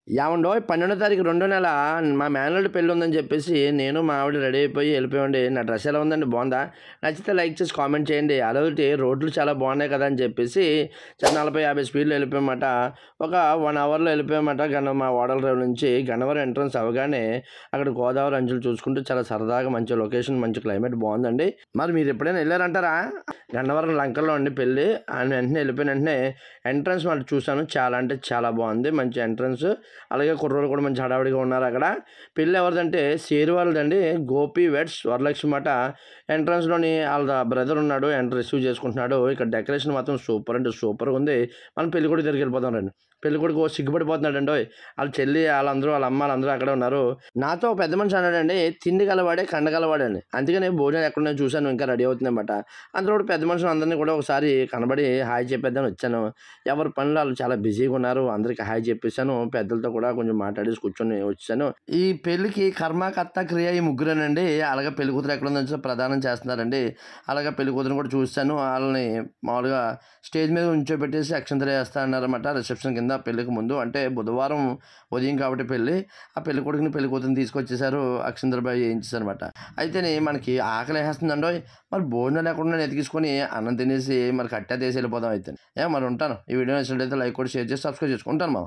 ఏమండో 12వ తారీఖు రెండో నెల మా మేనల్లుడి పెళ్ళి ఉందని చెప్పేసి నేను మా ఆవిడ రెడీ అయిపోయి వెళ్ళిపోయామండి. నా డ్రెస్ ఎలా ఉందండి, బాగుందా? నచ్చితే లైక్ చేసి కామెంట్ చేయండి. అదొకటి రోడ్లు చాలా బాగున్నాయి కదా అని చెప్పేసి 40-50 స్పీడ్లో వెళ్ళిపోయామట. ఒక 1 అవర్లో వెళ్ళిపోయామట. మా ఓడల రేవు నుంచి గన్నవరం ఎంట్రన్స్ అవ్వగానే అక్కడ గోదావరి అంచులు చూసుకుంటూ చాలా సరదాగా మంచి లొకేషన్, మంచి క్లైమేట్ బాగుందండి. మరి మీరు ఎప్పుడైనా వెళ్ళారంటారా? గన్నవరం లంకల్లో అండి పెళ్ళి. ఆయన వెంటనే వెళ్ళిపోయిన వెంటనే ఎంట్రన్స్ వాళ్ళు చూశాను, చాలా అంటే చాలా బాగుంది, మంచి ఎంట్రన్స్. అలాగే కుర్రోళ్ళు కూడా మంచి హడావిడిగా ఉన్నారు అక్కడ. పెళ్ళి ఎవరిదంటే సేరు వాళ్ళదండి, గోపి వెడ్స్ వరలక్ష్మి మాట. ఎంట్రన్స్లోని వాళ్ళ బ్రదర్ ఉన్నాడు, రిసీవ్ చేసుకుంటున్నాడు. ఇక్కడ డెకరేషన్ మాత్రం సూపర్ అంటే సూపర్గా ఉంది. మనం పెళ్ళి కూడా దగ్గరికి వెళ్ళిపోతాం రండి. పెళ్ళి కొడుకు సిగ్గుపడిపోతున్నాడండి. వాళ్ళ చెల్లి వాళ్ళందరూ వాళ్ళ అమ్మ వాళ్ళందరూ అక్కడే ఉన్నారు. నాతో ఒక పెద్ద మనిషి అన్నాడండి, తిండి గలవాడే కండగలవాడండి. అందుకని భోజనం ఎక్కడో చూశాను, ఇంకా రెడీ అవుతుందన్నమాట. అందులో కూడా పెద్ద మనుషులు అందరినీ కూడా ఒకసారి కనబడి హాయ్ చెప్పేద్దామని వచ్చాను. ఎవరి పనులు వాళ్ళు చాలా బిజీగా ఉన్నారు. అందరికీ హాయ్ చెప్పేశాను. పెద్దలతో కూడా కొంచెం మాట్లాడేసి కూర్చొని వచ్చాను. ఈ పెళ్లికి కర్మకర్త క్రియ ఈ ముగ్గురేనండి. అలాగే పెళ్లి కూతురు ఎక్కడ ఉందని ప్రదానం చేస్తున్నారండి. అలాగే పెళ్లి కూతురుని కూడా చూశాను. వాళ్ళని మామూలుగా స్టేజ్ మీద ఉంచోబెట్టేసి అక్షంతలు వేస్తా అన్నారన్నమాట. రిసెప్షన్ కింద పెళ్లికి ముందు, అంటే బుధవారం ఉదయం కాబట్టి పెళ్ళి. ఆ పెళ్లి కొడుకుని పెళ్లి కూతురుని తీసుకొచ్చేసారు, అక్షంతలు బాగా వేయించేసారు అనమాట. అయితేనే మనకి ఆకలి వేస్తుందండో, మరి భోజనం లేకుండా ఎతికిసుకొని అన్నం తినేసి మరి కట్టా తీసి వెళ్ళిపోదాం. అయితే మరి ఉంటాను. ఈ వీడియో నచ్చినట్లయితే లైక్ కూడా షేర్ చేసి సబ్స్క్రైబ్ చేసుకుంటాను మా.